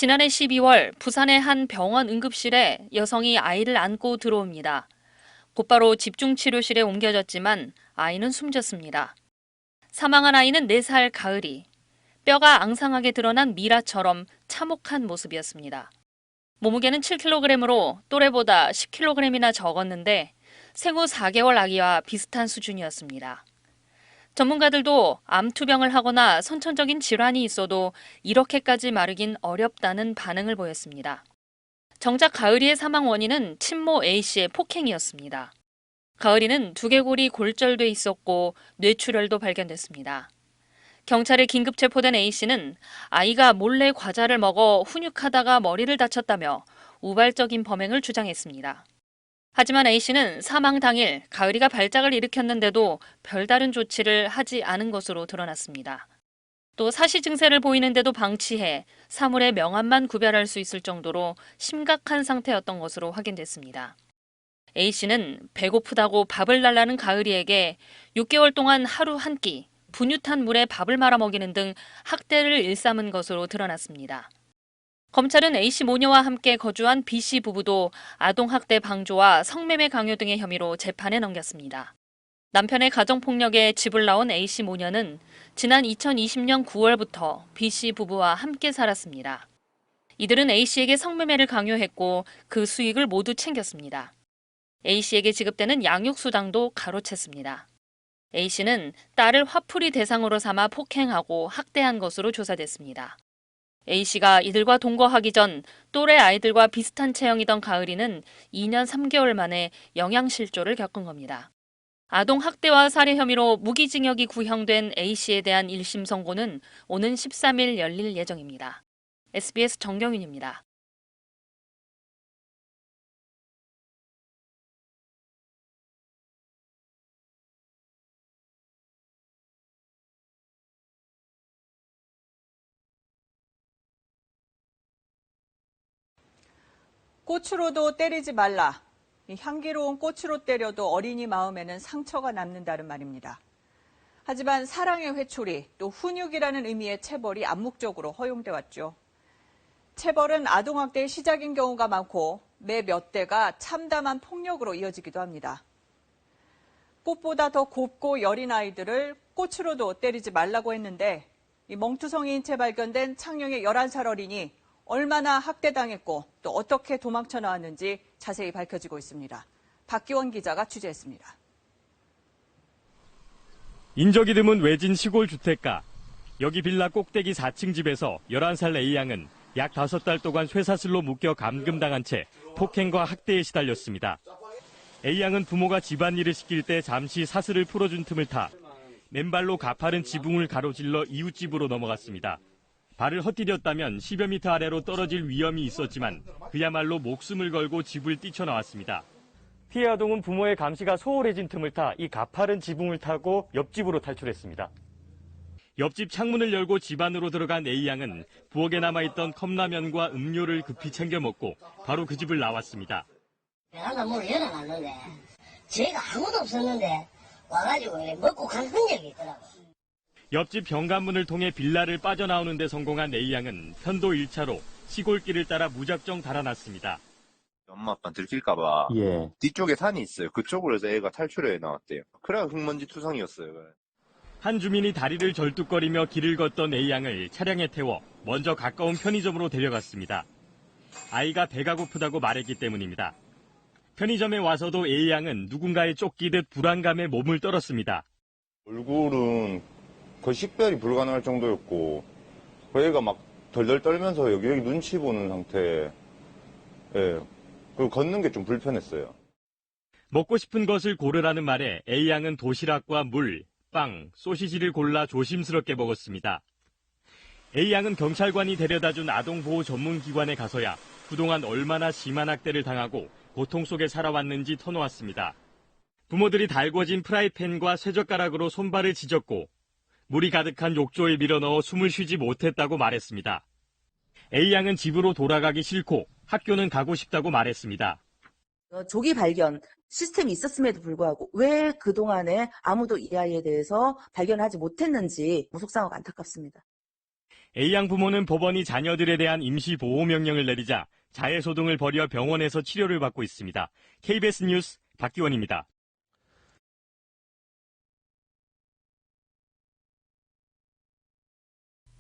지난해 12월 부산의 한 병원 응급실에 여성이 아이를 안고 들어옵니다. 곧바로 집중치료실에 옮겨졌지만 아이는 숨졌습니다. 사망한 아이는 4살 가을이, 뼈가 앙상하게 드러난 미라처럼 참혹한 모습이었습니다. 몸무게는 7kg으로 또래보다 10kg이나 적었는데 생후 4개월 아기와 비슷한 수준이었습니다. 전문가들도 암투병을 하거나 선천적인 질환이 있어도 이렇게까지 마르긴 어렵다는 반응을 보였습니다. 정작 가을이의 사망 원인은 친모 A씨의 폭행이었습니다. 가을이는 두개골이 골절돼 있었고 뇌출혈도 발견됐습니다. 경찰에 긴급 체포된 A씨는 아이가 몰래 과자를 먹어 훈육하다가 머리를 다쳤다며 우발적인 범행을 주장했습니다. 하지만 A씨는 사망 당일 가을이가 발작을 일으켰는데도 별다른 조치를 하지 않은 것으로 드러났습니다. 또 사시 증세를 보이는데도 방치해 사물의 명암만 구별할 수 있을 정도로 심각한 상태였던 것으로 확인됐습니다. A씨는 배고프다고 밥을 달라는 가을이에게 6개월 동안 하루 한 끼, 분유탄 물에 밥을 말아 먹이는 등 학대를 일삼은 것으로 드러났습니다. 검찰은 A씨 모녀와 함께 거주한 B씨 부부도 아동학대 방조와 성매매 강요 등의 혐의로 재판에 넘겼습니다. 남편의 가정폭력에 집을 나온 A씨 모녀는 지난 2020년 9월부터 B씨 부부와 함께 살았습니다. 이들은 A씨에게 성매매를 강요했고 그 수익을 모두 챙겼습니다. A씨에게 지급되는 양육수당도 가로챘습니다. A씨는 딸을 화풀이 대상으로 삼아 폭행하고 학대한 것으로 조사됐습니다. A씨가 이들과 동거하기 전 또래 아이들과 비슷한 체형이던 가을이는 2년 3개월 만에 영양실조를 겪은 겁니다. 아동학대와 살해 혐의로 무기징역이 구형된 A씨에 대한 1심 선고는 오는 13일 열릴 예정입니다. SBS 정경윤입니다. 꽃으로도 때리지 말라. 향기로운 꽃으로 때려도 어린이 마음에는 상처가 남는다는 말입니다. 하지만 사랑의 회초리, 또 훈육이라는 의미의 체벌이 암묵적으로 허용돼 왔죠. 체벌은 아동학대의 시작인 경우가 많고 매 몇 대가 참담한 폭력으로 이어지기도 합니다. 꽃보다 더 곱고 여린 아이들을 꽃으로도 때리지 말라고 했는데 이 멍투성이인 채 발견된 창녕의 11살 어린이 얼마나 학대당했고 또 어떻게 도망쳐 나왔는지 자세히 밝혀지고 있습니다. 박기원 기자가 취재했습니다. 인적이 드문 외진 시골 주택가. 여기 빌라 꼭대기 4층 집에서 11살 A양은 약 5달 동안 쇠사슬로 묶여 감금당한 채 폭행과 학대에 시달렸습니다. A양은 부모가 집안일을 시킬 때 잠시 사슬을 풀어준 틈을 타 맨발로 가파른 지붕을 가로질러 이웃집으로 넘어갔습니다. 발을 헛디뎠다면 10여 미터 아래로 떨어질 위험이 있었지만 그야말로 목숨을 걸고 집을 뛰쳐나왔습니다. 피해 아동은 부모의 감시가 소홀해진 틈을 타 이 가파른 지붕을 타고 옆집으로 탈출했습니다. 옆집 창문을 열고 집 안으로 들어간 A양은 부엌에 남아있던 컵라면과 음료를 급히 챙겨 먹고 바로 그 집을 나왔습니다. 베란다 문을 열어놨는데 저희가 아무도 없었는데 와가지고 먹고 간 흔적이 있더라고요. 옆집 현관문을 통해 빌라를 빠져나오는 데 성공한 A양은 편도 1차로 시골길을 따라 무작정 달아났습니다. 엄마 아빠 들킬까봐 뒤쪽에 산이 있어요. 그쪽으로 해서 애가 탈출해 나왔대요. 그래야 흙먼지 투성이었어요. 한 주민이 다리를 절뚝거리며 길을 걷던 A양을 차량에 태워 먼저 가까운 편의점으로 데려갔습니다. 아이가 배가 고프다고 말했기 때문입니다. 편의점에 와서도 A양은 누군가에 쫓기듯 불안감에 몸을 떨었습니다. 얼굴은 거의 식별이 불가능할 정도였고 그 애가 막 덜덜 떨면서 여기저기 눈치 보는 상태. 그리고 걷는 게 좀 불편했어요. 먹고 싶은 것을 고르라는 말에 A양은 도시락과 물, 빵, 소시지를 골라 조심스럽게 먹었습니다. A양은 경찰관이 데려다준 아동보호 전문기관에 가서야 그동안 얼마나 심한 학대를 당하고 고통 속에 살아왔는지 터놓았습니다. 부모들이 달궈진 프라이팬과 쇠젓가락으로 손발을 찢었고 물이 가득한 욕조에 밀어넣어 숨을 쉬지 못했다고 말했습니다. A양은 집으로 돌아가기 싫고 학교는 가고 싶다고 말했습니다. 조기 발견 시스템이 있었음에도 불구하고 왜 그동안에 아무도 이 아이에 대해서 발견하지 못했는지 속상하고 안타깝습니다. A양 부모는 법원이 자녀들에 대한 임시 보호 명령을 내리자 자해소동을 벌여 병원에서 치료를 받고 있습니다. KBS 뉴스 박기원입니다.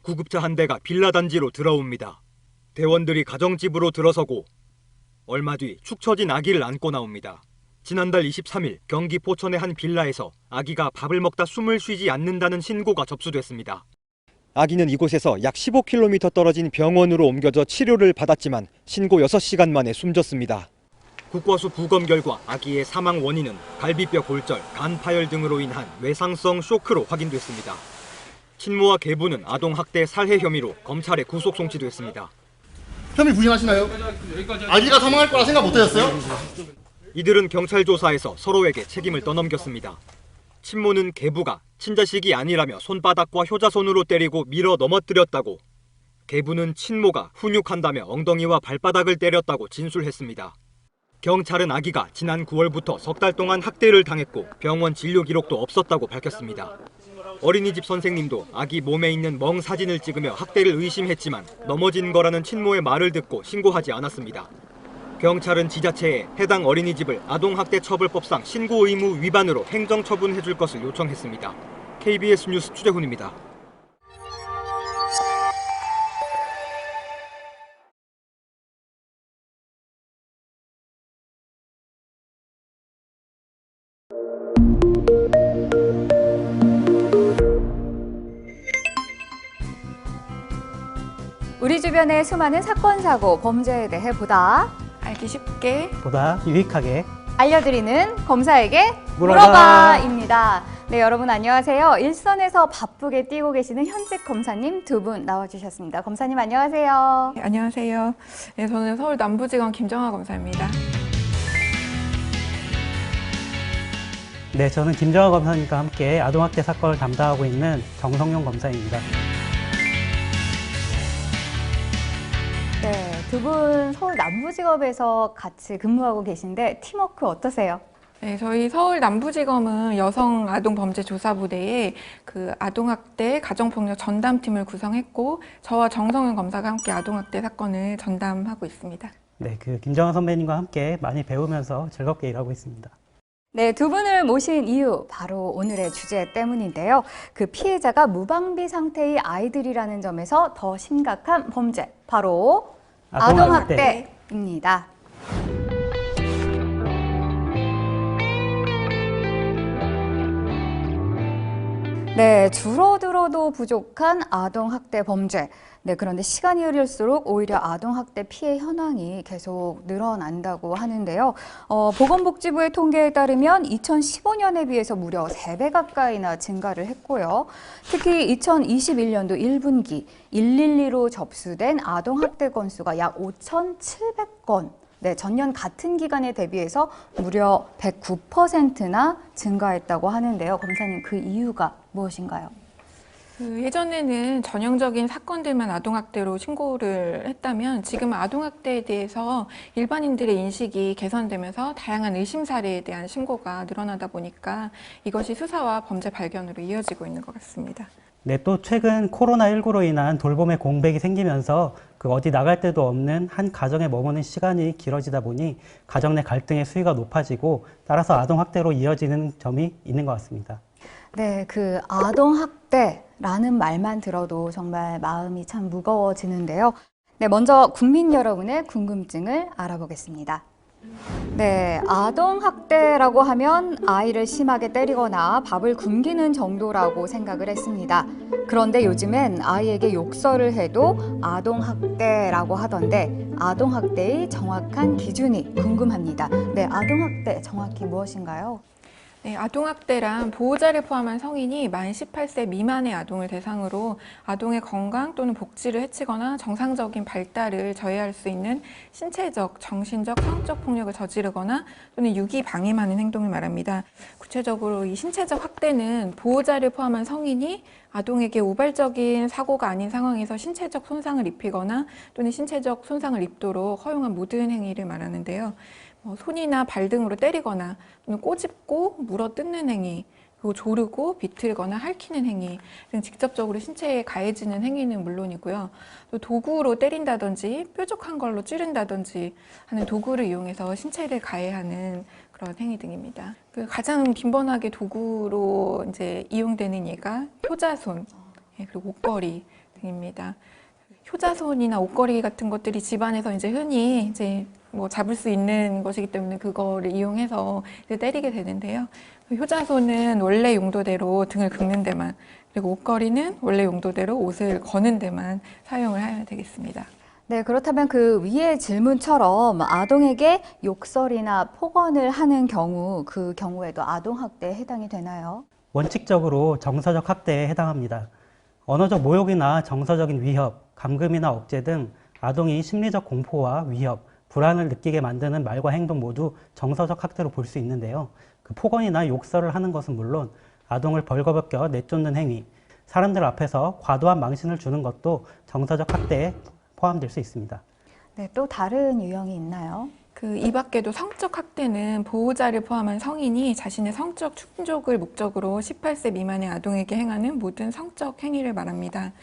구급차 한 대가 빌라 단지로 들어옵니다. 대원들이 가정집으로 들어서고 얼마 뒤 축 처진 아기를 안고 나옵니다. 지난달 23일 경기 포천의 한 빌라에서 아기가 밥을 먹다 숨을 쉬지 않는다는 신고가 접수됐습니다. 아기는 이곳에서 약 15km 떨어진 병원으로 옮겨져 치료를 받았지만 신고 6시간 만에 숨졌습니다. 국과수 부검 결과 아기의 사망 원인은 갈비뼈 골절, 간 파열 등으로 인한 외상성 쇼크로 확인됐습니다. 친모와 계부는 아동학대 살해 혐의로 검찰에 구속 송치됐습니다. 혐의 부인하시나요? 아기가 사망할 거라 생각 못하셨어요? 이들은 경찰 조사에서 서로에게 책임을 떠넘겼습니다. 친모는 계부가 친자식이 아니라며 손바닥과 효자손으로 때리고 밀어 넘어뜨렸다고, 계부는 친모가 훈육한다며 엉덩이와 발바닥을 때렸다고 진술했습니다. 경찰은 아기가 지난 9월부터 석 달 동안 학대를 당했고 병원 진료 기록도 없었다고 밝혔습니다. 어린이집 선생님도 아기 몸에 있는 멍 사진을 찍으며 학대를 의심했지만 넘어진 거라는 친모의 말을 듣고 신고하지 않았습니다. 경찰은 지자체에 해당 어린이집을 아동학대처벌법상 신고 의무 위반으로 행정처분해줄 것을 요청했습니다. KBS 뉴스 추재훈입니다. 우리 주변의 수많은 사건, 사고, 범죄에 대해 보다 알기 쉽게 보다 유익하게 알려드리는 검사에게 물어봐입니다. 네, 여러분 안녕하세요. 일선에서 바쁘게 뛰고 계시는 현직 검사님 두 분 나와주셨습니다. 검사님 안녕하세요. 네, 안녕하세요. 네, 저는 서울 남부지검 김정아 검사입니다. 네, 저는 김정아 검사님과 함께 아동학대 사건을 담당하고 있는 정성용 검사입니다. 네, 두 분 서울 남부지검에서 같이 근무하고 계신데 팀워크 어떠세요? 네, 저희 서울 남부지검은 여성 아동범죄조사부대에 그 아동학대 가정폭력 전담팀을 구성했고 저와 정성윤 검사가 함께 아동학대 사건을 전담하고 있습니다. 네, 김정아 선배님과 함께 많이 배우면서 즐겁게 일하고 있습니다. 네, 두 분을 모신 이유 바로 오늘의 주제 때문인데요. 그 피해자가 무방비 상태의 아이들이라는 점에서 더 심각한 범죄, 바로 아동학대입니다. 네, 줄어들어도 부족한 아동학대 범죄. 네, 그런데 시간이 흐를수록 오히려 아동학대 피해 현황이 계속 늘어난다고 하는데요. 보건복지부의 통계에 따르면 2015년에 비해서 무려 3배 가까이나 증가를 했고요. 특히 2021년도 1분기 112로 접수된 아동학대 건수가 약 5,700건. 네, 전년 같은 기간에 대비해서 무려 109%나 증가했다고 하는데요. 검사님, 그 이유가 무엇인가요? 예전에는 전형적인 사건들만 아동학대로 신고를 했다면 지금 아동학대에 대해서 일반인들의 인식이 개선되면서 다양한 의심 사례에 대한 신고가 늘어나다 보니까 이것이 수사와 범죄 발견으로 이어지고 있는 것 같습니다. 네, 또 최근 코로나19로 인한 돌봄의 공백이 생기면서 어디 나갈 데도 없는 한 가정에 머무는 시간이 길어지다 보니 가정 내 갈등의 수위가 높아지고 따라서 아동학대로 이어지는 점이 있는 것 같습니다. 네, 그 아동학대라는 말만 들어도 정말 마음이 참 무거워지는데요. 네, 먼저 국민 여러분의 궁금증을 알아보겠습니다. 네, 아동학대라고 하면 아이를 심하게 때리거나 밥을 굶기는 정도라고 생각을 했습니다. 그런데 요즘엔 아이에게 욕설을 해도 아동학대라고 하던데 아동학대의 정확한 기준이 궁금합니다. 네, 아동학대 정확히 무엇인가요? 네, 아동학대란 보호자를 포함한 성인이 만 18세 미만의 아동을 대상으로 아동의 건강 또는 복지를 해치거나 정상적인 발달을 저해할 수 있는 신체적, 정신적, 성적 폭력을 저지르거나 또는 유기 방임하는 행동을 말합니다. 구체적으로 이 신체적 학대는 보호자를 포함한 성인이 아동에게 우발적인 사고가 아닌 상황에서 신체적 손상을 입히거나 또는 신체적 손상을 입도록 허용한 모든 행위를 말하는데요. 손이나 발 등으로 때리거나 또는 꼬집고 물어 뜯는 행위, 그리고 조르고 비틀거나 핥히는 행위 등 직접적으로 신체에 가해지는 행위는 물론이고요. 또 도구로 때린다든지 뾰족한 걸로 찌른다든지 하는 도구를 이용해서 신체를 가해하는 그런 행위 등입니다. 그 가장 빈번하게 도구로 이제 이용되는 예가 효자손, 그리고 옷걸이 등입니다. 효자손이나 옷걸이 같은 것들이 집안에서 이제 흔히 이제 뭐 잡을 수 있는 것이기 때문에 그거를 이용해서 이제 때리게 되는데요. 효자손은 원래 용도대로 등을 긁는 데만, 그리고 옷걸이는 원래 용도대로 옷을 거는 데만 사용을 하면 되겠습니다. 네, 그렇다면 그 위의 질문처럼 아동에게 욕설이나 폭언을 하는 경우, 그 경우에도 아동학대에 해당이 되나요? 원칙적으로 정서적 학대에 해당합니다. 언어적 모욕이나 정서적인 위협, 감금이나 억제 등 아동이 심리적 공포와 위협, 불안을 느끼게 만드는 말과 행동 모두 정서적 학대로 볼 수 있는데요. 그 폭언이나 욕설을 하는 것은 물론 아동을 벌거벗겨 내쫓는 행위, 사람들 앞에서 과도한 망신을 주는 것도 정서적 학대에 포함될 수 있습니다. 네, 또 다른 유형이 있나요? 이 밖에도 성적 학대는 보호자를 포함한 성인이 자신의 성적 충족을 목적으로 18세 미만의 아동에게 행하는 모든 성적 행위를 말합니다.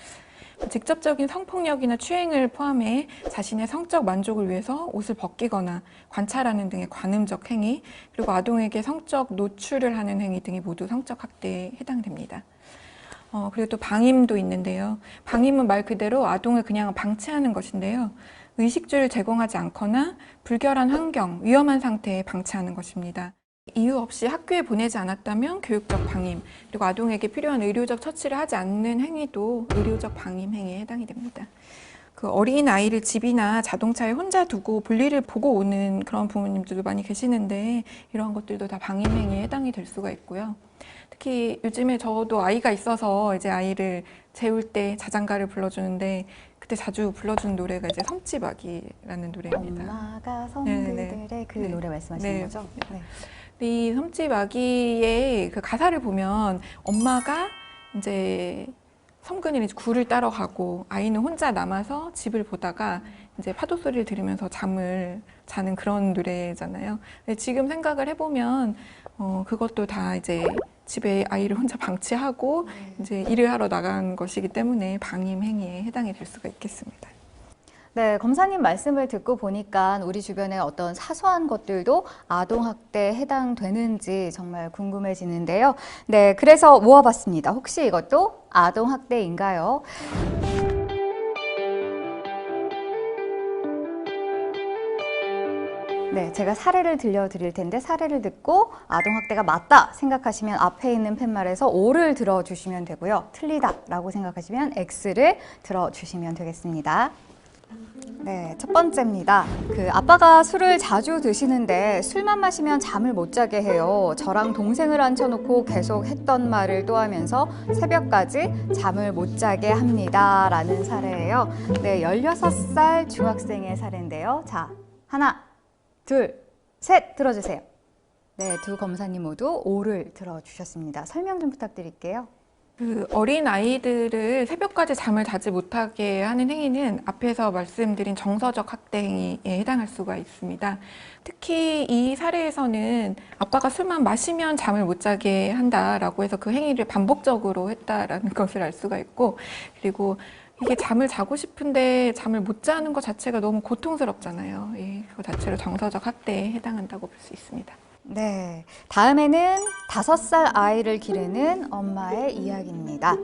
직접적인 성폭력이나 추행을 포함해 자신의 성적 만족을 위해서 옷을 벗기거나 관찰하는 등의 관음적 행위, 그리고 아동에게 성적 노출을 하는 행위 등이 모두 성적 학대에 해당됩니다. 그리고 또 방임도 있는데요. 방임은 말 그대로 아동을 그냥 방치하는 것인데요. 의식주를 제공하지 않거나 불결한 환경, 위험한 상태에 방치하는 것입니다. 이유 없이 학교에 보내지 않았다면 교육적 방임, 그리고 아동에게 필요한 의료적 처치를 하지 않는 행위도 의료적 방임 행위에 해당이 됩니다. 그 어린 아이를 집이나 자동차에 혼자 두고 볼일을 보고 오는 그런 부모님들도 많이 계시는데 이러한 것들도 다 방임 행위에 해당이 될 수가 있고요. 특히 요즘에 저도 아이가 있어서 이제 아이를 재울 때 자장가를 불러주는데 그때 자주 불러주는 노래가 이제 섬집 아기라는 노래입니다. 엄마가 성그들의 그 노래 말씀하시는 거죠? 네. 이 섬집 아기의 그 가사를 보면 엄마가 이제 섬근이 굴을 따러 가고 아이는 혼자 남아서 집을 보다가 이제 파도 소리를 들으면서 잠을 자는 그런 노래잖아요. 지금 생각을 해보면 그것도 다 이제 집에 아이를 혼자 방치하고 이제 일을 하러 나간 것이기 때문에 방임 행위에 해당이 될 수가 있겠습니다. 네, 검사님 말씀을 듣고 보니까 우리 주변의 어떤 사소한 것들도 아동학대에 해당되는지 정말 궁금해지는데요. 네, 그래서 모아봤습니다. 혹시 이것도 아동학대인가요? 네, 제가 사례를 들려드릴 텐데 사례를 듣고 아동학대가 맞다 생각하시면 앞에 있는 팻말에서 O를 들어주시면 되고요. 틀리다라고 생각하시면 X를 들어주시면 되겠습니다. 네, 첫 번째입니다. 아빠가 술을 자주 드시는데 술만 마시면 잠을 못 자게 해요. 저랑 동생을 앉혀놓고 계속 했던 말을 또 하면서 새벽까지 잠을 못 자게 합니다. 라는 사례예요. 네, 16살 중학생의 사례인데요. 자, 하나, 둘, 셋 들어주세요. 네, 두 검사님 모두 O를 들어주셨습니다. 설명 좀 부탁드릴게요. 어린 아이들을 새벽까지 잠을 자지 못하게 하는 행위는 앞에서 말씀드린 정서적 학대 행위에 해당할 수가 있습니다. 특히 이 사례에서는 아빠가 술만 마시면 잠을 못 자게 한다라고 해서 그 행위를 반복적으로 했다라는 것을 알 수가 있고, 그리고 이게 잠을 자고 싶은데 잠을 못 자는 것 자체가 너무 고통스럽잖아요. 그거 자체로 정서적 학대에 해당한다고 볼 수 있습니다. 네, 다음에는 5살 아이를 기르는 엄마의 이야기입니다.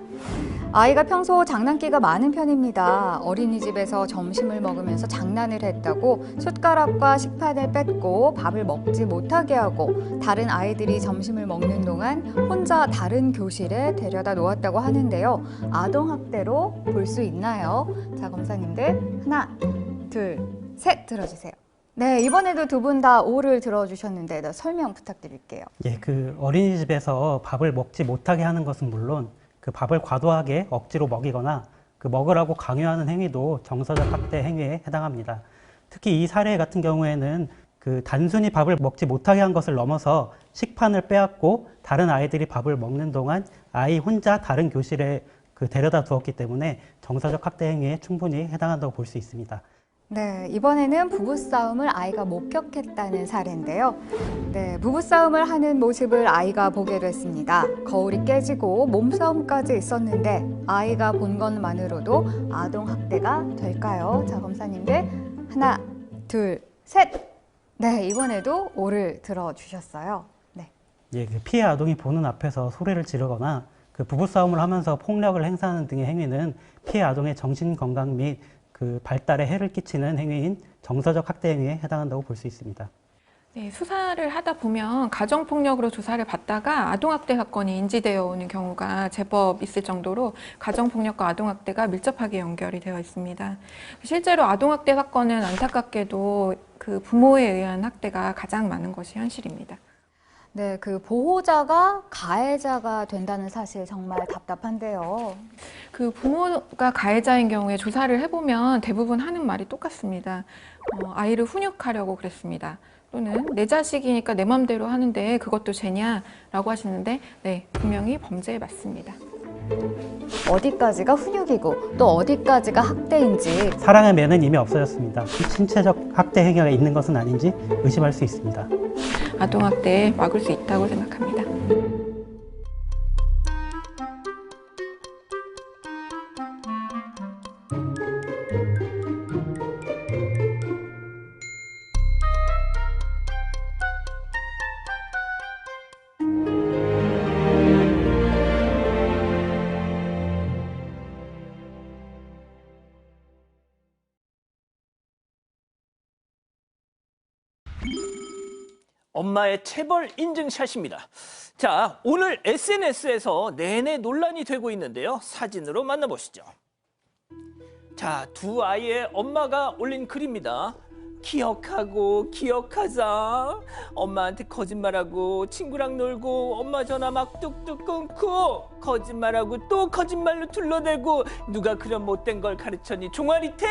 아이가 평소 장난기가 많은 편입니다. 어린이집에서 점심을 먹으면서 장난을 했다고 숟가락과 식판을 뺏고 밥을 먹지 못하게 하고 다른 아이들이 점심을 먹는 동안 혼자 다른 교실에 데려다 놓았다고 하는데요. 아동학대로 볼 수 있나요? 자, 검사님들 하나, 둘, 셋 들어주세요. 네, 이번에도 두 분 다 O를 들어주셨는데 설명 부탁드릴게요. 예, 어린이집에서 밥을 먹지 못하게 하는 것은 물론 그 밥을 과도하게 억지로 먹이거나 먹으라고 강요하는 행위도 정서적 학대 행위에 해당합니다. 특히 이 사례 같은 경우에는 단순히 밥을 먹지 못하게 한 것을 넘어서 식판을 빼앗고 다른 아이들이 밥을 먹는 동안 아이 혼자 다른 교실에 데려다 두었기 때문에 정서적 학대 행위에 충분히 해당한다고 볼 수 있습니다. 네, 이번에는 부부싸움을 아이가 목격했다는 사례인데요. 네, 부부싸움을 하는 모습을 아이가 보게 됐습니다. 거울이 깨지고 몸싸움까지 있었는데 아이가 본 것만으로도 아동학대가 될까요? 자, 검사님들 하나, 둘, 셋! 네, 이번에도 오를 들어주셨어요. 네. 예, 그 피해 아동이 보는 앞에서 소리를 지르거나 그 부부싸움을 하면서 폭력을 행사하는 등의 행위는 피해 아동의 정신 건강 및 그 발달에 해를 끼치는 행위인 정서적 학대 행위에 해당한다고 볼 수 있습니다. 네, 수사를 하다 보면 가정폭력으로 조사를 받다가 아동학대 사건이 인지되어 오는 경우가 제법 있을 정도로 가정폭력과 아동학대가 밀접하게 연결이 되어 있습니다. 실제로 아동학대 사건은 안타깝게도 그 부모에 의한 학대가 가장 많은 것이 현실입니다. 네, 그 보호자가 가해자가 된다는 사실 정말 답답한데요. 그 부모가 가해자인 경우에 조사를 해보면 대부분 하는 말이 똑같습니다. 아이를 훈육하려고 그랬습니다. 또는 내 자식이니까 내 맘대로 하는데 그것도 죄냐라고 하시는데 네, 분명히 범죄에 맞습니다. 어디까지가 훈육이고 또 어디까지가 학대인지 사랑의 매는 이미 없어졌습니다. 신체적 학대 행위가 있는 것은 아닌지 의심할 수 있습니다. 아동학대에 막을 수 있다고 생각합니다. 엄마의 체벌 인증샷입니다. 자, 오늘 SNS에서 내내 논란이 되고 있는데요. 사진으로 만나보시죠. 자, 두 아이의 엄마가 올린 글입니다. 기억하고 기억하자. 엄마한테 거짓말하고 친구랑 놀고 엄마 전화 막 뚝뚝 끊고 거짓말하고 또 거짓말로 둘러대고 누가 그런 못된 걸 가르쳤니 종아리태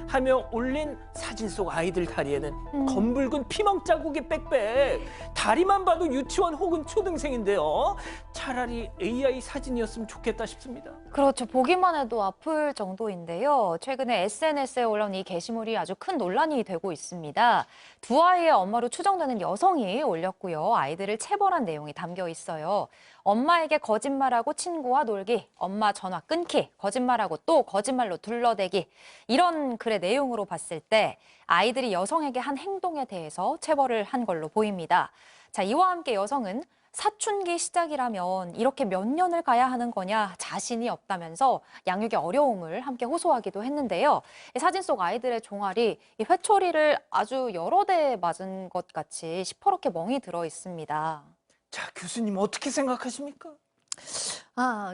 하며 올린 사진 속 아이들 다리에는 검붉은 피멍 자국이 빽빽. 다리만 봐도 유치원 혹은 초등생인데요. 차라리 AI 사진이었으면 좋겠다 싶습니다. 그렇죠. 보기만 해도 아플 정도인데요. 최근에 SNS에 올라온 이 게시물이 아주 큰 논란이 되고 있습니다. 두 아이의 엄마로 추정되는 여성이 올렸고요. 아이들을 체벌한 내용이 담겨 있어요. 엄마에게 거짓말하고 친구와 놀기, 엄마 전화 끊기, 거짓말하고 또 거짓말로 둘러대기. 이런 글의 내용으로 봤을 때 아이들이 여성에게 한 행동에 대해서 체벌을 한 걸로 보입니다. 자, 이와 함께 여성은 사춘기 시작이라면 이렇게 몇 년을 가야 하는 거냐 자신이 없다면서 양육의 어려움을 함께 호소하기도 했는데요. 이 사진 속 아이들의 종아리, 이 회초리를 아주 여러 대 맞은 것 같이 시퍼렇게 멍이 들어 있습니다. 자, 교수님 어떻게 생각하십니까?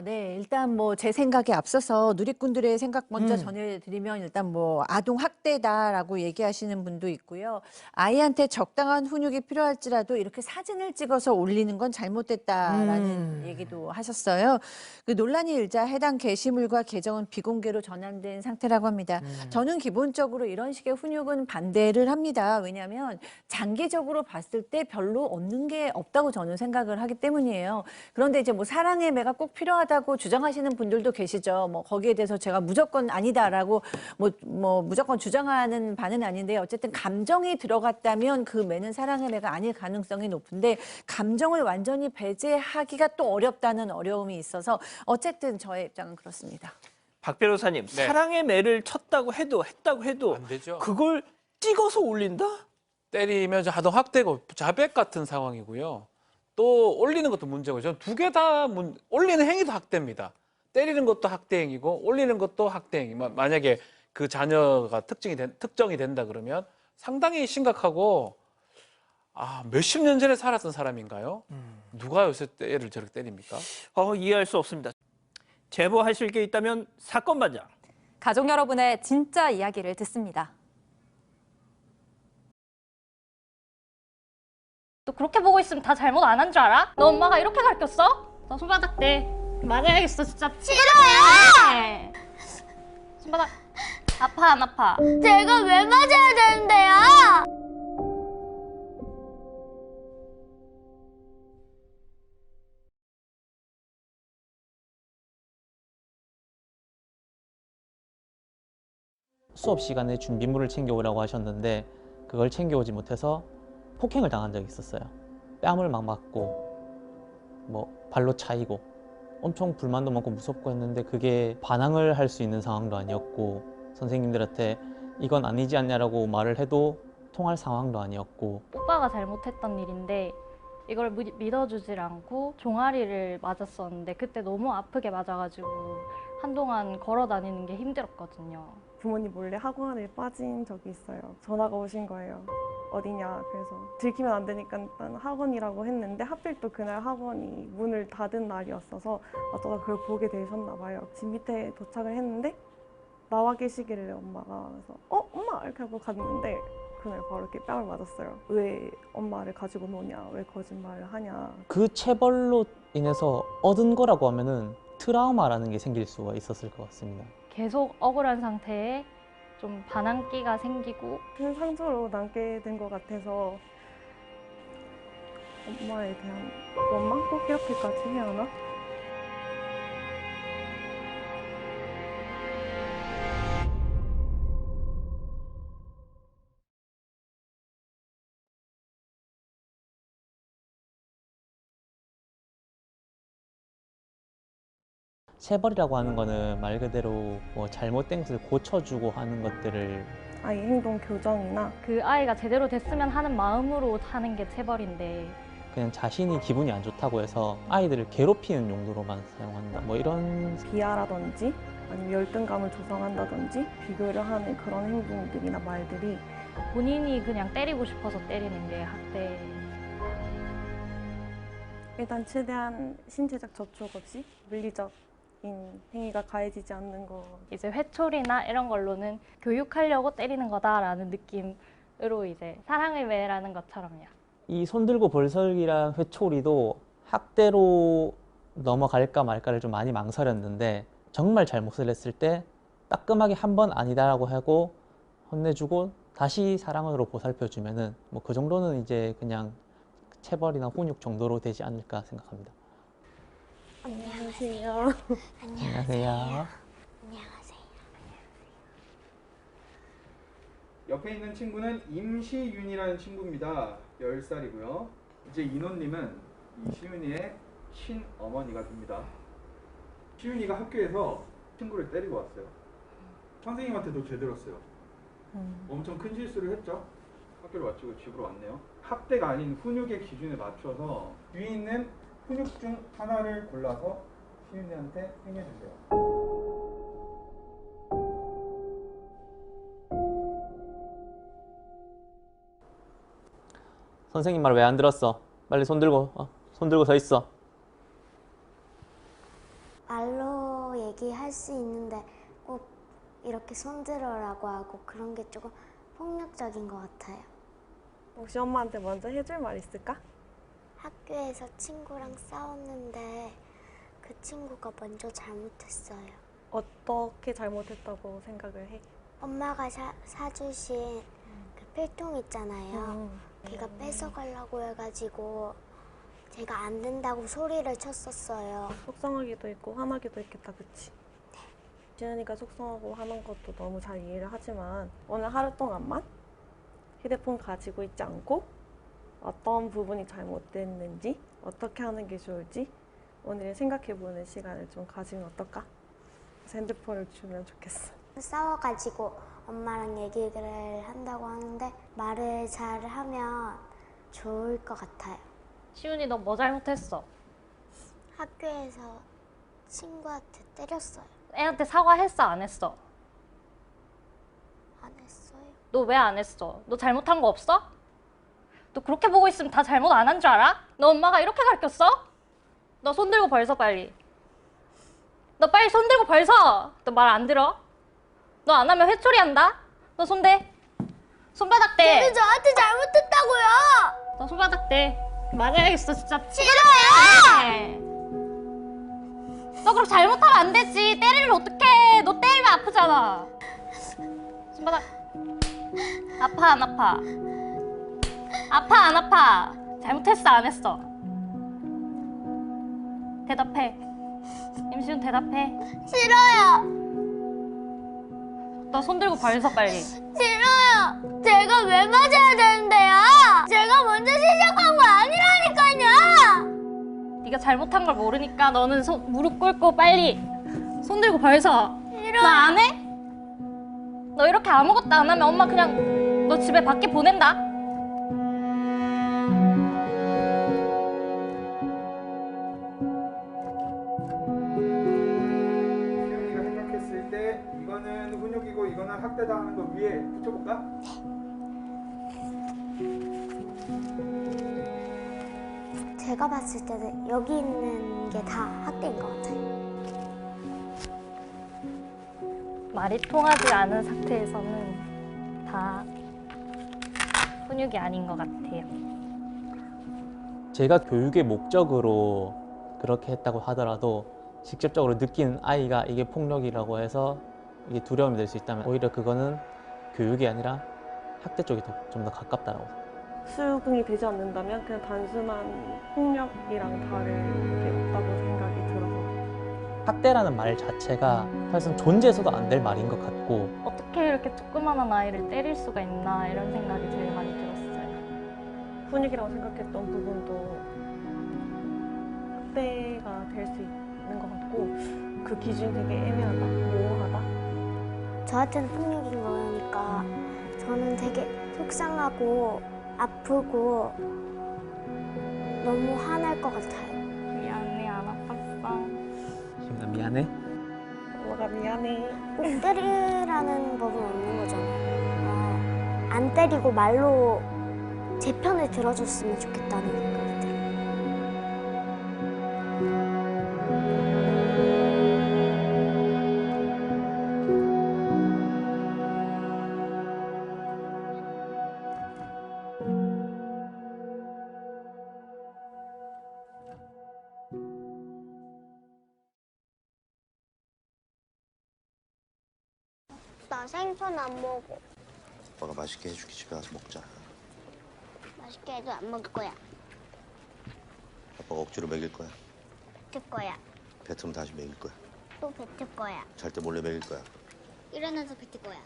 네. 일단 뭐 제 생각에 앞서서 누리꾼들의 생각 먼저 전해드리면 일단 뭐 아동 학대다라고 얘기하시는 분도 있고요. 아이한테 적당한 훈육이 필요할지라도 이렇게 사진을 찍어서 올리는 건 잘못됐다라는 얘기도 하셨어요. 그 논란이 일자 해당 게시물과 계정은 비공개로 전환된 상태라고 합니다. 저는 기본적으로 이런 식의 훈육은 반대를 합니다. 왜냐하면 장기적으로 봤을 때 별로 얻는 게 없다고 저는 생각을 하기 때문이에요. 그런데 이제 뭐 사랑의 매가 꼭 필요하다고 주장하시는 분들도 계시죠. 뭐 거기에 대해서 제가 무조건 아니다라고 뭐 무조건 주장하는 바는 아닌데 어쨌든 감정이 들어갔다면 그 매는 사랑의 매가 아닐 가능성이 높은데 감정을 완전히 배제하기가 또 어렵다는 어려움이 있어서 어쨌든 저의 입장은 그렇습니다. 박 변호사님, 사랑의 매를 쳤다고 해도 안 되죠. 그걸 찍어서 올린다? 때리면 아동 학대고 자백 같은 상황이고요. 또 올리는 것도 문제고 저는 두 개 다 올리는 행위도 학대입니다. 때리는 것도 학대 행위고 올리는 것도 학대 행위. 만약에 그 자녀가 특정이 된다 그러면 상당히 심각하고 몇십 년 전에 살았던 사람인가요? 누가 요새 애를 저렇게 때립니까? 이해할 수 없습니다. 제보하실 게 있다면 사건 반장. 가족 여러분의 진짜 이야기를 듣습니다. 너 그렇게 보고 있으면 다 잘못 안 한 줄 알아? 너 엄마가 이렇게 가르쳤어? 너 손바닥 대. 맞아야겠어 진짜. 싫어요! 손바닥 아파 안 아파? 제가 왜 맞아야 되는데요? 수업 시간에 준비물을 챙겨오라고 하셨는데 그걸 챙겨오지 못해서 폭행을 당한 적이 있었어요. 뺨을 막 맞고 뭐 발로 차이고 엄청 불만도 많고 무섭고 했는데 그게 반항을 할 수 있는 상황도 아니었고 선생님들한테 이건 아니지 않냐라고 말을 해도 통할 상황도 아니었고 오빠가 잘못했던 일인데 이걸 믿어주질 않고 종아리를 맞았었는데 그때 너무 아프게 맞아가지고 한동안 걸어 다니는 게 힘들었거든요. 부모님 몰래 학원에 빠진 적이 있어요. 전화가 오신 거예요. 어디냐. 그래서 들키면 안 되니까 일단 학원이라고 했는데 하필 또 그날 학원이 문을 닫은 날이었어서 어쩌다 그걸 보게 되셨나 봐요. 집 밑에 도착을 했는데 나와 계시길래 엄마가 그래서 엄마 이렇게 하고 갔는데 그날 바로 이렇게 뺨을 맞았어요. 왜 엄마를 가지고 노냐, 왜 거짓말을 하냐. 그 체벌로 인해서 얻은 거라고 하면은 트라우마라는 게 생길 수가 있었을 것 같습니다. 계속 억울한 상태에 좀 반항기가 생기고 큰 상처로 남게 된 것 같아서 엄마에 대한 원망? 꼭 이렇게까지 해야 하나? 체벌이라고 하는 거는 말 그대로 뭐 잘못된 것을 고쳐주고 하는 것들을 아이 행동 교정이나 그 아이가 제대로 됐으면 하는 마음으로 하는 게 체벌인데 그냥 자신이 기분이 안 좋다고 해서 아이들을 괴롭히는 용도로만 사용한다 뭐 이런 비하라든지 아니면 열등감을 조성한다든지 비교를 하는 그런 행동들이나 말들이 본인이 그냥 때리고 싶어서 때리는 게 학대. 일단 최대한 신체적 접촉 없이 물리적인 행위가 가해지지 않는 거. 이제 회초리나 이런 걸로는 교육하려고 때리는 거다라는 느낌으로 이제 사랑의 매라는 것처럼요. 이 손들고 벌설기랑 회초리도 학대로 넘어갈까 말까를 좀 많이 망설였는데 정말 잘못을 했을 때 따끔하게 한 번 아니다라고 하고 혼내주고 다시 사랑으로 보살펴주면은 뭐 그 정도는 이제 그냥 체벌이나 훈육 정도로 되지 않을까 생각합니다. 안녕하세요. 안녕하세요. 옆에 있는 친구는 임시윤이라는 친구입니다. 10살이고요. 이제 인호님은 이 시윤이의 친어머니가 됩니다. 시윤이가 학교에서 친구를 때리고 왔어요. 선생님한테도 죄들었어요. 엄청 큰 실수를 했죠. 학교를 마치고 집으로 왔네요. 학대가 아닌 훈육의 기준에 맞춰서 위에 있는 훈육 중 하나를 골라서 시윤이한테 행해주세요. 선생님 말 왜 안 들었어? 빨리 손 들고 서 있어. 말로 얘기할 수 있는데 꼭 이렇게 손들어라고 하고 그런 게 조금 폭력적인 것 같아요. 혹시 엄마한테 먼저 해줄 말 있을까? 학교에서 친구랑 싸웠는데 그 친구가 먼저 잘못했어요. 어떻게 잘못했다고 생각을 해? 엄마가 사주신 그 필통 있잖아요. 걔가 뺏어가려고 해가지고 제가 안 된다고 소리를 쳤었어요. 속상하기도 있고 화나기도 했겠다, 그치? 네. 지은이가 속상하고 화난 것도 너무 잘 이해를 하지만 오늘 하루 동안만 휴대폰 가지고 있지 않고 어떤 부분이 잘못됐는지 어떻게 하는 게 좋을지 오늘 생각해보는 시간을 좀 가지면 어떨까? 그래서 핸드폰을 주면 좋겠어. 싸워가지고 엄마랑 얘기를 한다고 하는데 말을 잘 하면 좋을 것 같아요. 시윤이 너 뭐 잘못했어? 학교에서 친구한테 때렸어요. 애한테 사과했어 안 했어? 안 했어요. 너 왜 안 했어? 너 잘못한 거 없어? 너 그렇게 보고 있으면 다 잘못 안 한 줄 알아? 너 엄마가 이렇게 가르쳤어? 너 손 들고 벌써 빨리. 너 빨리 손 들고 벌써. 너 말 안 들어? 너 안 하면 회초리 한다? 너 손 대. 손바닥 대. 걔는 저한테 잘못했다고요. 너 손바닥 대. 맞아야겠어 진짜. 싫어요. 너 그럼 잘못하면 안 되지. 때리면 어떡해. 너 때리면 아프잖아. 손바닥. 아파 안 아파? 아파 안 아파? 잘못했어 안 했어? 대답해. 임시훈 대답해. 싫어요. 너 손들고 벌써 빨리. 싫어요. 제가 왜 맞아야 되는데요? 제가 먼저 시작한 거 아니라니까요. 네가 잘못한 걸 모르니까 너는 무릎 꿇고 빨리 손 들고 벌써. 싫어요. 너 안 해? 너 이렇게 아무것도 안 하면 엄마 그냥 너 집에 밖에 보낸다. 시윤이가 생각했을 때 이거는 훈육이고 이거는 학대다 하는 거 위에 붙여볼까? 제가 봤을 때는 여기 있는 게 다 학대인 것 같아요. 말이 통하지 않은 상태에서는 다 훈육이 아닌 것 같아요. 제가 교육의 목적으로 그렇게 했다고 하더라도 직접적으로 느끼는 아이가 이게 폭력이라고 해서 이게 두려움이 될 수 있다면 오히려 그거는 교육이 아니라 학대 쪽이 좀 더 가깝다라고. 수긍이 되지 않는다면 그냥 단순한 폭력이랑 다를 게 없다고 생각이 들어서. 학대라는 말 자체가 사실은 존재해서도 안 될 말인 것 같고 어떻게 이렇게 조그마한 아이를 때릴 수가 있나 이런 생각이 제일 많이 들었어요. 훈육이라고 생각했던 부분도 학대가 될 수 있는 것 같고 그 기준이 되게 애매하다, 모호하다. 저한테는 폭력인 거니까 저는 되게 속상하고 아프고 너무 화날 것 같아요. 미안해, 안 아팠어. 시윤아 미안해? 엄마가 미안해. 꼭 때리라는 법은 없는 거잖아요. 안 때리고 말로 제 편을 들어줬으면 좋겠다는 생각이 들어요. 나 생선 안 먹어. 아빠가 맛있게 해줄게. 집에 가서 먹자. 맛있게 해도 안 먹을 거야. 아빠가 억지로 먹일 거야. 뱉을 거야. 뱉으면 다시 먹일 거야. 또 뱉을 거야. 잘 때 몰래 먹일 거야. 일어나서 뱉을 거야.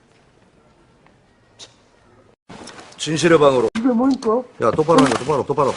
진실의 방으로. 이게 뭐니까? 야, 똑바로 앉아, 똑바로.